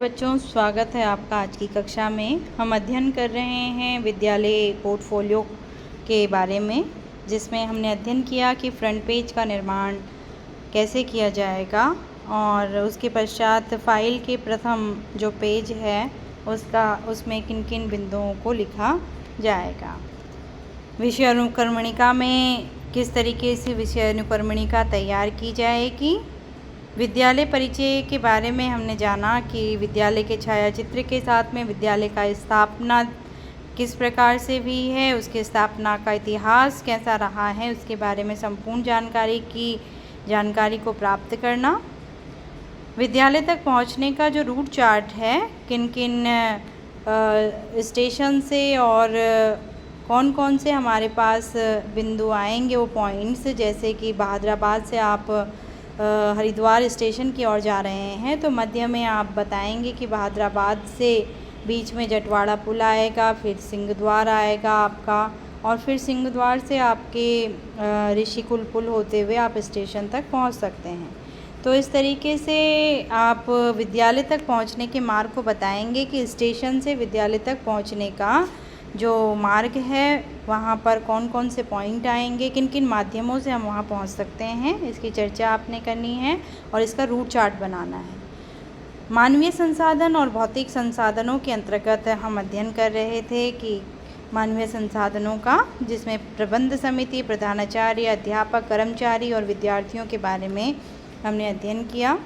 बच्चों, स्वागत है आपका आज की कक्षा में। हम अध्ययन कर रहे हैं विद्यालय पोर्टफोलियो के बारे में, जिसमें हमने अध्ययन किया कि फ्रंट पेज का निर्माण कैसे किया जाएगा और उसके पश्चात फाइल के प्रथम जो पेज है उसमें किन किन बिंदुओं को लिखा जाएगा। विषय अनुक्रमणिका में किस तरीके से विषय अनुक्रमणिका तैयार की जाएगी। विद्यालय परिचय के बारे में हमने जाना कि विद्यालय के छायाचित्र के साथ में विद्यालय का स्थापना किस प्रकार से हुई है, उसके स्थापना का इतिहास कैसा रहा है, उसके बारे में संपूर्ण जानकारी को प्राप्त करना। विद्यालय तक पहुंचने का जो रूट चार्ट है, किन किन स्टेशन से और कौन कौन से हमारे पास बिंदु आएंगे, वो पॉइंट्स, जैसे कि बहादुराबाद से आप हरिद्वार स्टेशन की ओर जा रहे हैं तो मध्य में आप बताएंगे कि बहादुराबाद से बीच में जटवाड़ा पुल आएगा, फिर सिंहद्वार आएगा आपका, और फिर सिंहद्वार से आपके ऋषिकुल पुल होते हुए आप स्टेशन तक पहुंच सकते हैं। तो इस तरीके से आप विद्यालय तक पहुंचने के मार्ग को बताएंगे कि स्टेशन से विद्यालय तक पहुंचने का जो मार्ग है वहाँ पर कौन कौन से पॉइंट आएंगे, किन किन माध्यमों से हम वहाँ पहुँच सकते हैं, इसकी चर्चा आपने करनी है और इसका रूट चार्ट बनाना है। मानवीय संसाधन और भौतिक संसाधनों के अंतर्गत हम अध्ययन कर रहे थे कि मानवीय संसाधनों का, जिसमें प्रबंध समिति, प्रधानाचार्य, अध्यापक, कर्मचारी और विद्यार्थियों के बारे में हमने अध्ययन किया।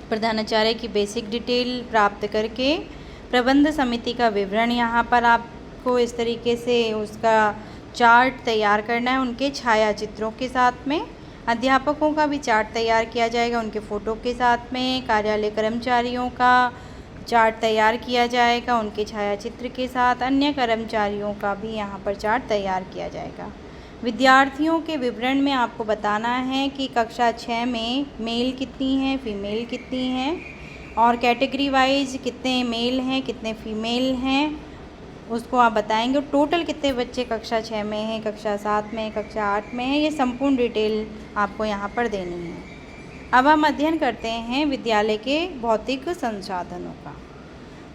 प्रधानाचार्य की बेसिक डिटेल प्राप्त करके प्रबंध समिति का विवरण यहाँ पर आपको इस तरीके से उसका चार्ट तैयार करना है उनके छायाचित्रों के साथ में। अध्यापकों का भी चार्ट तैयार किया जाएगा उनके फ़ोटो के साथ में। कार्यालय कर्मचारियों का चार्ट तैयार किया जाएगा उनके छायाचित्र के साथ। अन्य कर्मचारियों का भी यहाँ पर चार्ट तैयार किया जाएगा। विद्यार्थियों के विवरण में आपको बताना है कि कक्षा 6 में मेल कितनी हैं, फीमेल कितनी हैं, और कैटेगरी वाइज कितने मेल हैं, कितने फीमेल हैं, उसको आप बताएंगे। टोटल कितने बच्चे कक्षा 6 में हैं, कक्षा 7 में, कक्षा 8 में है, ये संपूर्ण डिटेल आपको यहाँ पर देनी है। अब हम अध्ययन करते हैं विद्यालय के भौतिक संसाधनों का।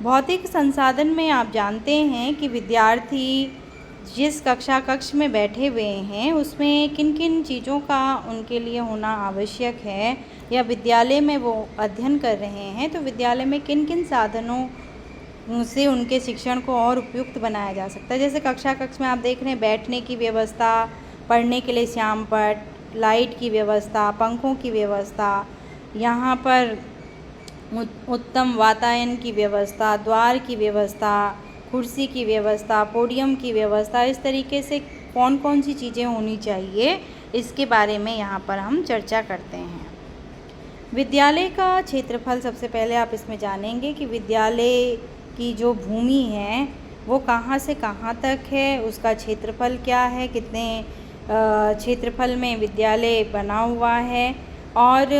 भौतिक संसाधन में आप जानते हैं कि विद्यार्थी जिस कक्ष में बैठे हुए हैं उसमें किन किन चीज़ों का उनके लिए होना आवश्यक है, या विद्यालय में वो अध्ययन कर रहे हैं तो विद्यालय में किन किन साधनों से उनके शिक्षण को और उपयुक्त बनाया जा सकता है। जैसे कक्षा में आप देख रहे हैं बैठने की व्यवस्था, पढ़ने के लिए श्यामपट्ट, लाइट की व्यवस्था, पंखों की व्यवस्था, यहाँ पर उत्तम वातायन की व्यवस्था, द्वार की व्यवस्था, कुर्सी की व्यवस्था, पोडियम की व्यवस्था, इस तरीके से कौन कौन सी चीज़ें होनी चाहिए इसके बारे में यहाँ पर हम चर्चा करते हैं। विद्यालय का क्षेत्रफल, सबसे पहले आप इसमें जानेंगे कि विद्यालय की जो भूमि है वो कहाँ से कहाँ तक है, उसका क्षेत्रफल क्या है, कितने क्षेत्रफल में विद्यालय बना हुआ है, और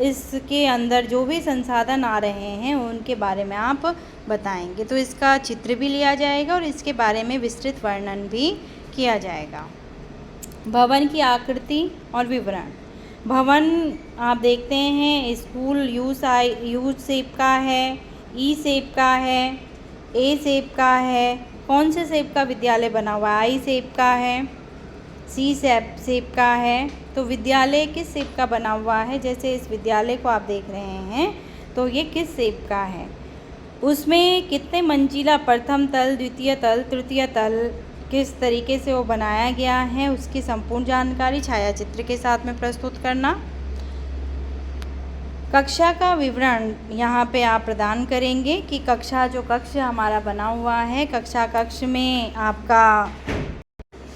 इसके अंदर जो भी संसाधन आ रहे हैं उनके बारे में आप बताएंगे। तो इसका चित्र भी लिया जाएगा और इसके बारे में विस्तृत वर्णन भी किया जाएगा। भवन की आकृति और विवरण। भवन आप देखते हैं स्कूल यू शेप का है, ई शेप का है, ए शेप का है। कौन से शेप का विद्यालय बना हुआ है? आई शेप का है, सी शेप का है। तो विद्यालय किस शेप का बना हुआ है? जैसे इस विद्यालय को आप देख रहे हैं तो ये किस शेप का है, उसमें कितने मंजिला, प्रथम तल, द्वितीय तल, तृतीय तल, किस तरीके से वो बनाया गया है, उसकी संपूर्ण जानकारी छायाचित्र के साथ में प्रस्तुत करना। कक्षा का विवरण यहाँ पे आप प्रदान करेंगे कि कक्ष हमारा बना हुआ है, कक्ष में आपका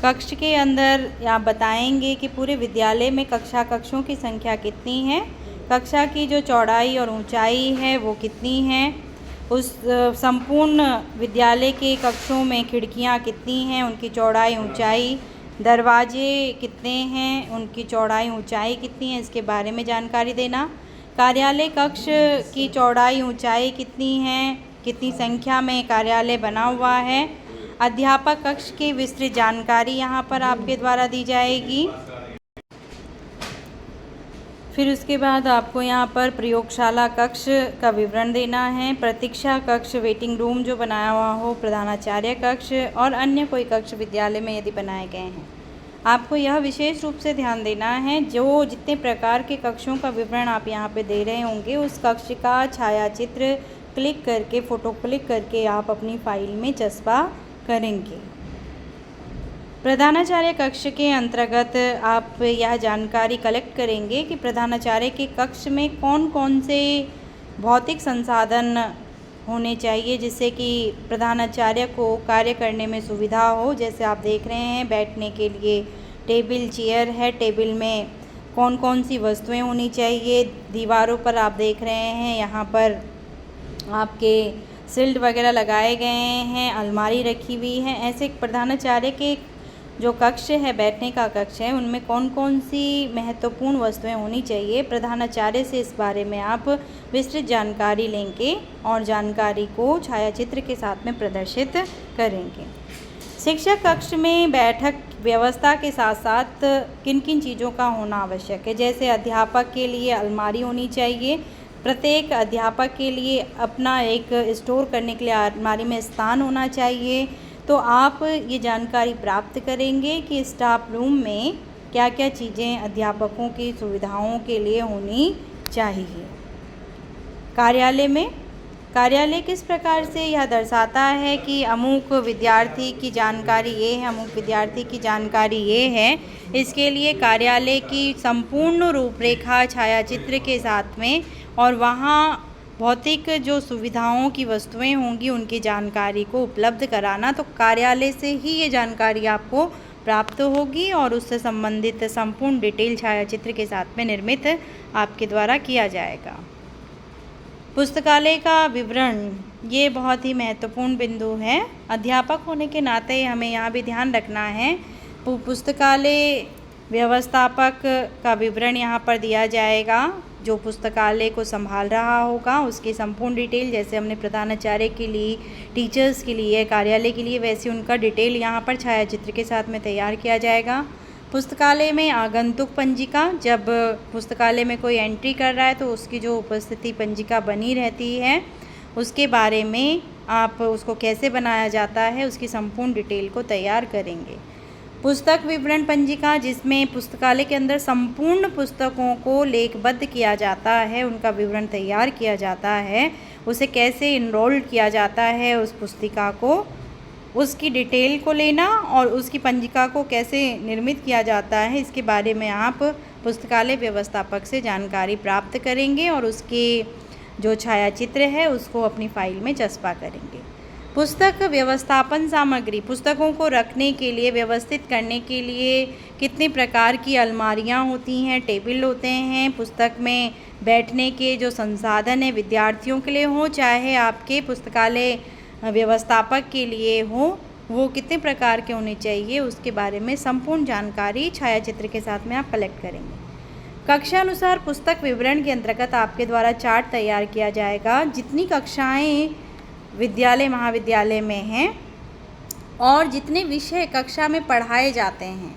कक्ष के अंदर आप बताएंगे कि पूरे विद्यालय में कक्षों की संख्या कितनी है, कक्षा की जो चौड़ाई और ऊंचाई है वो कितनी है, उस संपूर्ण विद्यालय के कक्षों में खिड़कियां कितनी हैं, उनकी चौड़ाई ऊंचाई, दरवाजे कितने हैं, उनकी चौड़ाई ऊंचाई कितनी है, इसके बारे में जानकारी देना। कार्यालय कक्ष की चौड़ाई ऊंचाई कितनी है, कितनी संख्या में कार्यालय बना हुआ है। अध्यापक कक्ष की विस्तृत जानकारी यहाँ पर आपके द्वारा दी जाएगी। फिर उसके बाद आपको यहाँ पर प्रयोगशाला कक्ष का विवरण देना है। प्रतीक्षा कक्ष, वेटिंग रूम जो बनाया हुआ हो, प्रधानाचार्य कक्ष और अन्य कोई कक्ष विद्यालय में यदि बनाए गए हैं। आपको यह विशेष रूप से ध्यान देना है, जो जितने प्रकार के कक्षों का विवरण आप यहाँ पे दे रहे होंगे, उस कक्ष का छायाचित्र क्लिक करके, फ़ोटो क्लिक करके आप अपनी फ़ाइल में चस्पा करेंगे। प्रधानाचार्य कक्ष के अंतर्गत आप यह जानकारी कलेक्ट करेंगे कि प्रधानाचार्य के कक्ष में कौन कौन से भौतिक संसाधन होने चाहिए, जिससे कि प्रधानाचार्य को कार्य करने में सुविधा हो। जैसे आप देख रहे हैं, बैठने के लिए टेबल, चेयर है, टेबल में कौन कौन सी वस्तुएं होनी चाहिए। दीवारों पर आप देख रहे हैं, यहाँ पर आपके सिल्ड वगैरह लगाए गए हैं, अलमारी रखी हुई है। ऐसे प्रधानाचार्य के जो कक्ष है, बैठने का कक्ष है, उनमें कौन कौन सी महत्वपूर्ण वस्तुएं होनी चाहिए, प्रधानाचार्य से इस बारे में आप विस्तृत जानकारी लेंगे और जानकारी को छायाचित्र के साथ में प्रदर्शित करेंगे। शिक्षक कक्ष में बैठक व्यवस्था के साथ साथ किन किन चीज़ों का होना आवश्यक है, जैसे अध्यापक के लिए अलमारी होनी चाहिए। प्रत्येक अध्यापक के लिए अपना एक स्टोर करने के लिए अलमारी में स्थान होना चाहिए। तो आप ये जानकारी प्राप्त करेंगे कि स्टाफ रूम में क्या क्या चीज़ें अध्यापकों की सुविधाओं के लिए होनी चाहिए। कार्यालय किस प्रकार से यह दर्शाता है कि अमुक विद्यार्थी की जानकारी ये है, अमुक विद्यार्थी की जानकारी ये है। इसके लिए कार्यालय की संपूर्ण रूपरेखा छायाचित्र के साथ में और वहाँ भौतिक जो सुविधाओं की वस्तुएं होंगी उनकी जानकारी को उपलब्ध कराना। तो कार्यालय से ही ये जानकारी आपको प्राप्त होगी और उससे संबंधित संपूर्ण डिटेल छायाचित्र के साथ में निर्मित आपके द्वारा किया जाएगा। पुस्तकालय का विवरण, ये बहुत ही महत्वपूर्ण बिंदु है। अध्यापक होने के नाते हमें यहाँ भी ध्यान रखना है। पुस्तकालय व्यवस्थापक का विवरण यहाँ पर दिया जाएगा। जो पुस्तकालय को संभाल रहा होगा उसकी संपूर्ण डिटेल, जैसे हमने प्रधानाचार्य के लिए, टीचर्स के लिए, कार्यालय के लिए, वैसे उनका डिटेल यहाँ पर छायाचित्र के साथ में तैयार किया जाएगा। पुस्तकालय में आगंतुक पंजिका, जब पुस्तकालय में कोई एंट्री कर रहा है तो उसकी जो उपस्थिति पंजिका बनी रहती है, उसके बारे में आप उसको कैसे बनाया जाता है उसकी संपूर्ण डिटेल को तैयार करेंगे। पुस्तक विवरण पंजिका, जिसमें पुस्तकालय के अंदर संपूर्ण पुस्तकों को लेखबद्ध किया जाता है, उनका विवरण तैयार किया जाता है, उसे कैसे इनरोल किया जाता है उस पुस्तिका को, उसकी डिटेल को लेना और उसकी पंजिका को कैसे निर्मित किया जाता है, इसके बारे में आप पुस्तकालय व्यवस्थापक से जानकारी प्राप्त करेंगे और उसके जो छायाचित्र है उसको अपनी फाइल में चस्पा करेंगे। पुस्तक व्यवस्थापन सामग्री, पुस्तकों को रखने के लिए, व्यवस्थित करने के लिए कितने प्रकार की अलमारियां होती हैं, टेबल होते हैं। पुस्तक में बैठने के जो संसाधन है विद्यार्थियों के लिए हो, चाहे आपके पुस्तकालय व्यवस्थापक के लिए हो, वो कितने प्रकार के होने चाहिए उसके बारे में संपूर्ण जानकारी छायाचित्र के साथ में आप कलेक्ट करेंगे। कक्षानुसार पुस्तक विवरण के अंतर्गत आपके द्वारा चार्ट तैयार किया जाएगा। जितनी कक्षाएँ विद्यालय महाविद्यालय में हैं और जितने विषय कक्षा में पढ़ाए जाते हैं,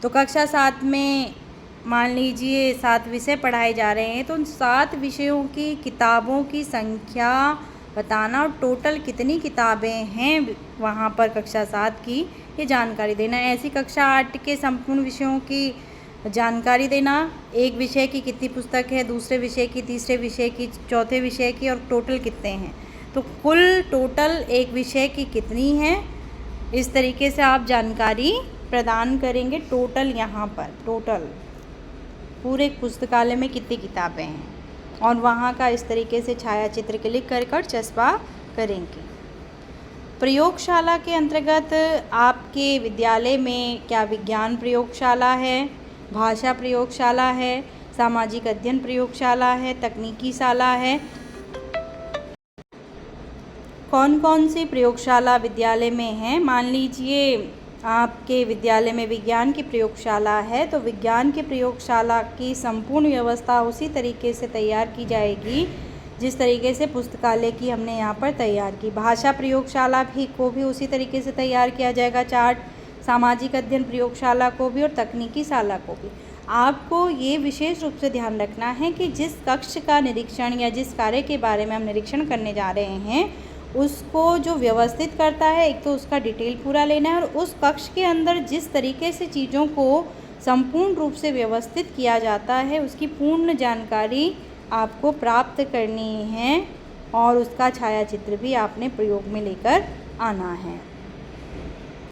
तो कक्षा 7 में मान लीजिए 7 विषय पढ़ाए जा रहे हैं, तो उन 7 विषयों की किताबों की संख्या बताना और टोटल कितनी किताबें हैं वहाँ पर कक्षा 7 की, ये जानकारी देना। ऐसी कक्षा 8 के संपूर्ण विषयों की जानकारी देना, एक विषय की कितनी पुस्तक है, दूसरे विषय की, तीसरे विषय की, चौथे विषय की और टोटल कितने हैं, तो कुल टोटल एक विषय की कितनी है, इस तरीके से आप जानकारी प्रदान करेंगे। टोटल यहाँ पर टोटल पूरे पुस्तकालय में कितनी किताबें हैं और वहाँ का इस तरीके से छायाचित्र क्लिक कर चस्पा करेंगे। प्रयोगशाला के अंतर्गत आपके विद्यालय में क्या विज्ञान प्रयोगशाला है, भाषा प्रयोगशाला है, सामाजिक अध्ययन प्रयोगशाला है, तकनीकी शाला है, कौन कौन सी प्रयोगशाला विद्यालय में है। मान लीजिए आपके विद्यालय में विज्ञान की प्रयोगशाला है, तो विज्ञान की प्रयोगशाला की संपूर्ण व्यवस्था उसी तरीके से तैयार की जाएगी जिस तरीके से पुस्तकालय की हमने यहाँ पर तैयार की। भाषा प्रयोगशाला को भी उसी तरीके से तैयार किया जाएगा चार्ट, सामाजिक अध्ययन प्रयोगशाला को भी और तकनीकी शाला को भी। आपको ये विशेष रूप से ध्यान रखना है कि जिस कक्ष का निरीक्षण या जिस कार्य के बारे में हम निरीक्षण करने जा रहे हैं उसको जो व्यवस्थित करता है, एक तो उसका डिटेल पूरा लेना है, और उस कक्ष के अंदर जिस तरीके से चीज़ों को संपूर्ण रूप से व्यवस्थित किया जाता है उसकी पूर्ण जानकारी आपको प्राप्त करनी है और उसका छायाचित्र भी आपने प्रयोग में लेकर आना है।